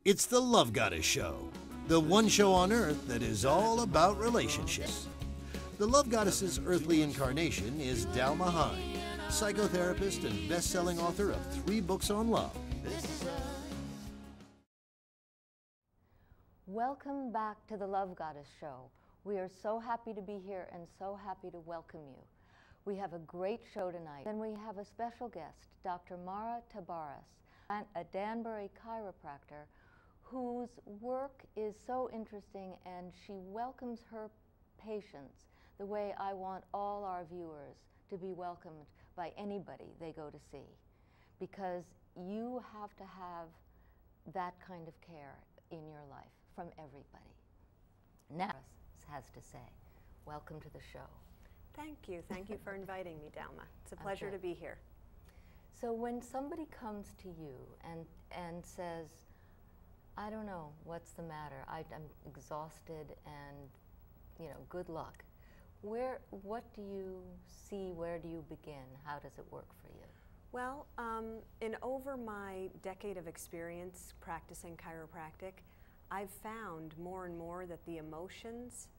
It's the Love Goddess Show, the one show on Earth that is all about relationships. The Love Goddess's earthly incarnation is Dalma Hine, psychotherapist and best-selling author of 3 books on love. Welcome back to the Love Goddess Show. We are so happy to be here and so happy to welcome you. We have a great show tonight. Then we have a special guest, Dr. Mara Tabares, a Danbury chiropractor whose work is so interesting, and she welcomes her patients the way I want all our viewers to be welcomed by anybody they go to see, because you have to have that kind of care in your life from everybody. Now, has to say, welcome to the show. Thank you. Thank you for inviting me, Dalma. It's a pleasure to be here. So when somebody comes to you and says, I don't know what's the matter, I'm exhausted and, good luck. What do you see? Where do you begin? How does it work for you? Well, in over my decade of experience practicing chiropractic, I've found more and more that the emotions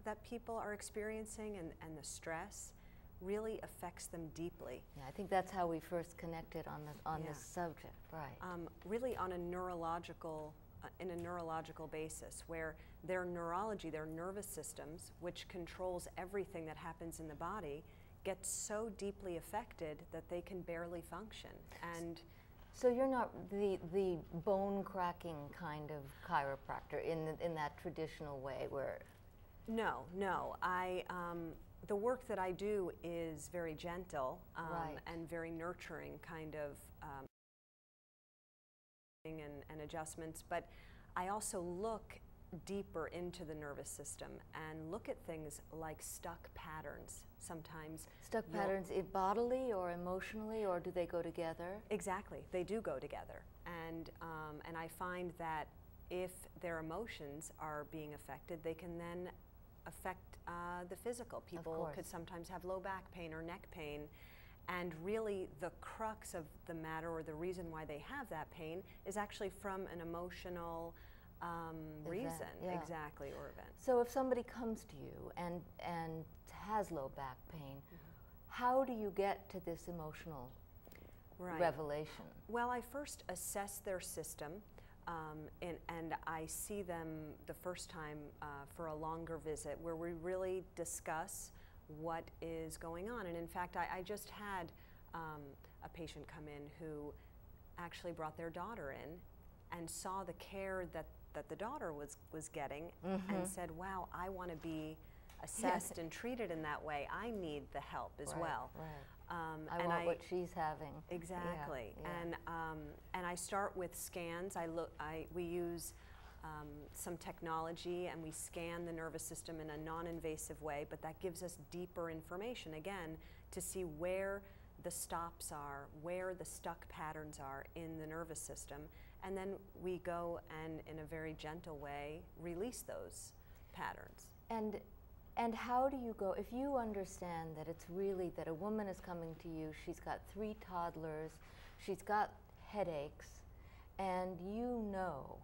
that people are experiencing and the stress really affects them deeply. Yeah, I think that's how we first connected on this subject, right? Really on a neurological, in a neurological basis, where their neurology, their nervous systems, which controls everything that happens in the body, gets so deeply affected that they can barely function. And so you're not the bone cracking kind of chiropractor in that traditional way where. No. The work that I do is very gentle and very nurturing kind of and adjustments, but I also look deeper into the nervous system and look at things like stuck patterns sometimes. Stuck patterns bodily or emotionally, or do they go together? Exactly, they do go together. And I find that if their emotions are being affected, they can then affect the physical. People could sometimes have low back pain or neck pain, and really the crux of the matter, or the reason why they have that pain, is actually from an emotional reason, exactly, or event. So if somebody comes to you and has low back pain, how do you get to this emotional revelation? Well, I first assess their system. And I see them the first time for a longer visit where we really discuss what is going on. And in fact, I just had a patient come in who actually brought their daughter in and saw the care that the daughter was getting and said, wow, I want to be assessed and treated in that way. I need the help as well. I want what she's having. Exactly. And I start with scans. We use some technology, and we scan the nervous system in a non-invasive way, but that gives us deeper information, again, to see where the stops are, where the stuck patterns are in the nervous system, and then we go and, in a very gentle way, release those patterns. And how do you go, if you understand that it's really that a woman is coming to you, she's got 3 toddlers, she's got headaches, and you know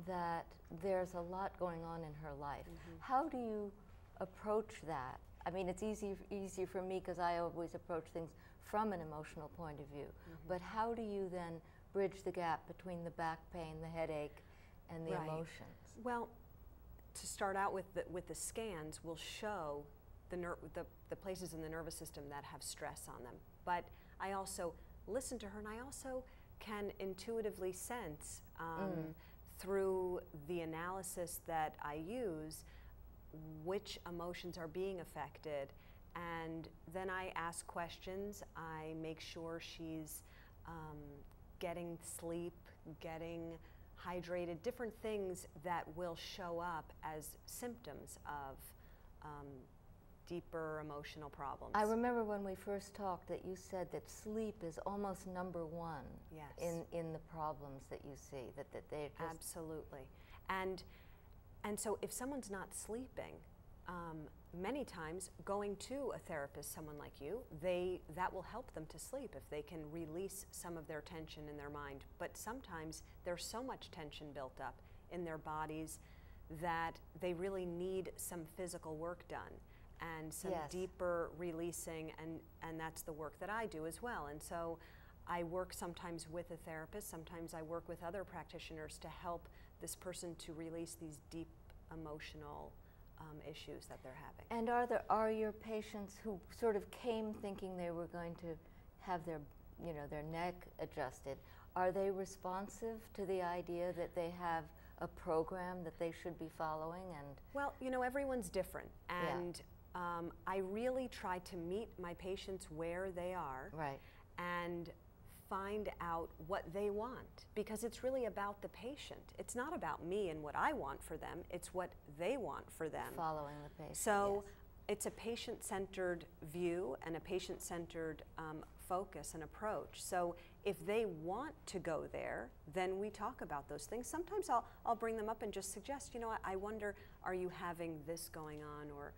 that there's a lot going on in her life. How do you approach that? I mean, it's easier for me because I always approach things from an emotional point of view. But how do you then bridge the gap between the back pain, the headache, and the emotions? Well, to start out with the scans, will show the places in the nervous system that have stress on them. But I also listen to her, and I also can intuitively sense through the analysis that I use which emotions are being affected, and then I ask questions. I make sure she's getting sleep, getting hydrated, different things that will show up as symptoms of deeper emotional problems. I remember when we first talked that you said that sleep is almost #1 in the problems that you see, that they just... Absolutely. And so if someone's not sleeping, many times going to a therapist, someone like you, that will help them to sleep if they can release some of their tension in their mind. But sometimes there's so much tension built up in their bodies that they really need some physical work done and some deeper releasing, and that's the work that I do as well. And so I work sometimes with a therapist, sometimes I work with other practitioners to help this person to release these deep emotional issues that they're having. And are your patients who sort of came thinking they were going to have their neck adjusted, are they responsive to the idea that they have a program that they should be following? And well, everyone's different, and I really try to meet my patients where they are, right, and find out what they want, because it's really about the patient. It's not about me and what I want for them, it's what they want for them. Following the patient. So yes. It's a patient-centered view and a patient-centered focus and approach. So if they want to go there, then we talk about those things. Sometimes I'll bring them up and just suggest, I wonder, are you having this going on, or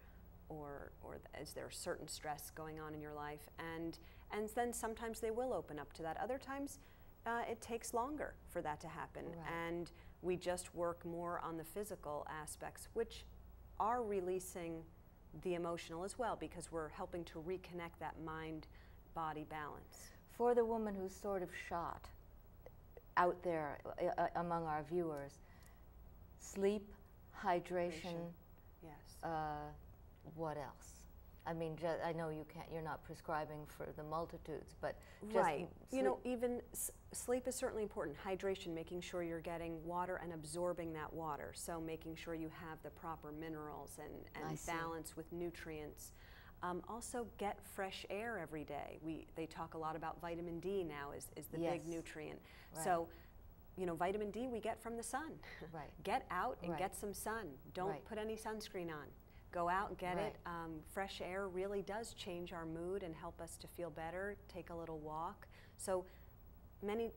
is there a certain stress going on in your life? And then sometimes they will open up to that. Other times it takes longer for that to happen. Right. And we just work more on the physical aspects, which are releasing the emotional as well, because we're helping to reconnect that mind-body balance. For the woman who's sort of shot out there among our viewers, sleep, hydration, yes. What else? I mean, I know you're not prescribing for the multitudes, but just right. sleep. Even sleep is certainly important. Hydration, making sure you're getting water and absorbing that water. So making sure you have the proper minerals and balance with nutrients. Also, get fresh air every day. They talk a lot about vitamin D now is the big nutrient. Right. So, vitamin D we get from the sun. Right. Get out and get some sun. Don't put any sunscreen on. Go out and get it. Fresh air really does change our mood and help us to feel better. Take a little walk. So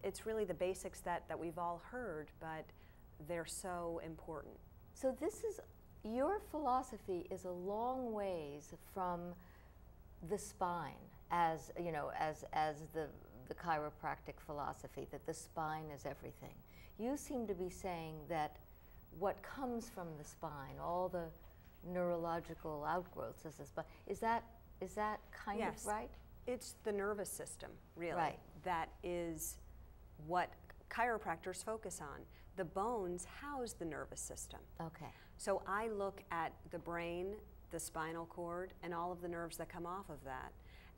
it's really the basics that we've all heard, but they're so important. So your philosophy is a long ways from the spine, as the chiropractic philosophy, that the spine is everything. You seem to be saying that what comes from the spine, all the neurological outgrowths is the spine. Is that kind of right? It's the nervous system, really. Right. That is what chiropractors focus on. The bones house the nervous system. Okay. So I look at the brain, the spinal cord, and all of the nerves that come off of that.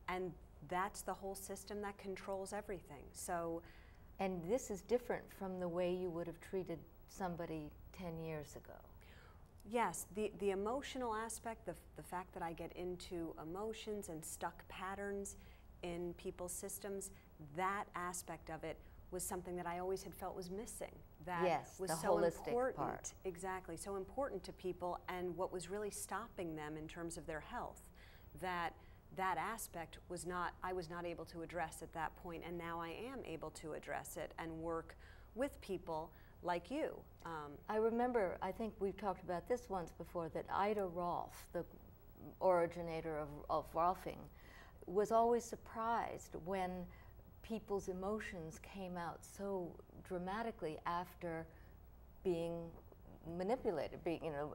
And that's the whole system that controls everything. So, and this is different from the way you would have treated somebody 10 years ago. Yes, the emotional aspect, the fact that I get into emotions and stuck patterns in people's systems, that aspect of it was something that I always had felt was missing. That was the so holistic important. part. Exactly, so important to people, and what was really stopping them in terms of their health. That aspect I was not able to address at that point, and now I am able to address it and work with people like you. I remember, I think we've talked about this once before, that Ida Rolf, the originator of Rolfing, was always surprised when people's emotions came out so dramatically after being manipulated,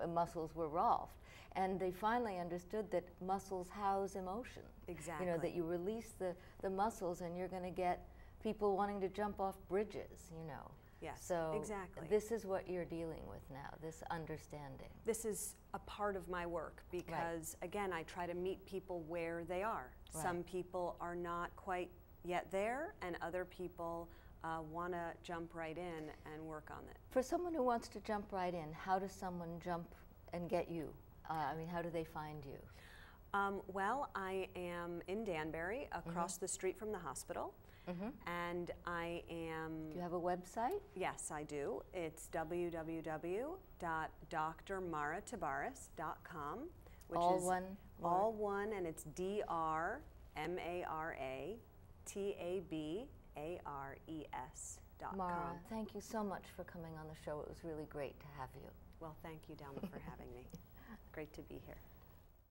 muscles were Rolfed. And they finally understood that muscles house emotion. Exactly. That you release the muscles and you're going to get people wanting to jump off bridges, Yes, so exactly. This is what you're dealing with now, this understanding. This is a part of my work because, again, I try to meet people where they are. Right. Some people are not quite yet there, and other people want to jump right in and work on it. For someone who wants to jump right in, how does someone jump and get you? How do they find you? Well, I am in Danbury, across the street from the hospital. And I am... Do you have a website? Yes, I do. It's www.drmaratabares.com, which all is one all one, and it's DRMARATABARES.com. Mara, thank you so much for coming on the show. It was really great to have you. Well, thank you, Delma, for having me. Great to be here.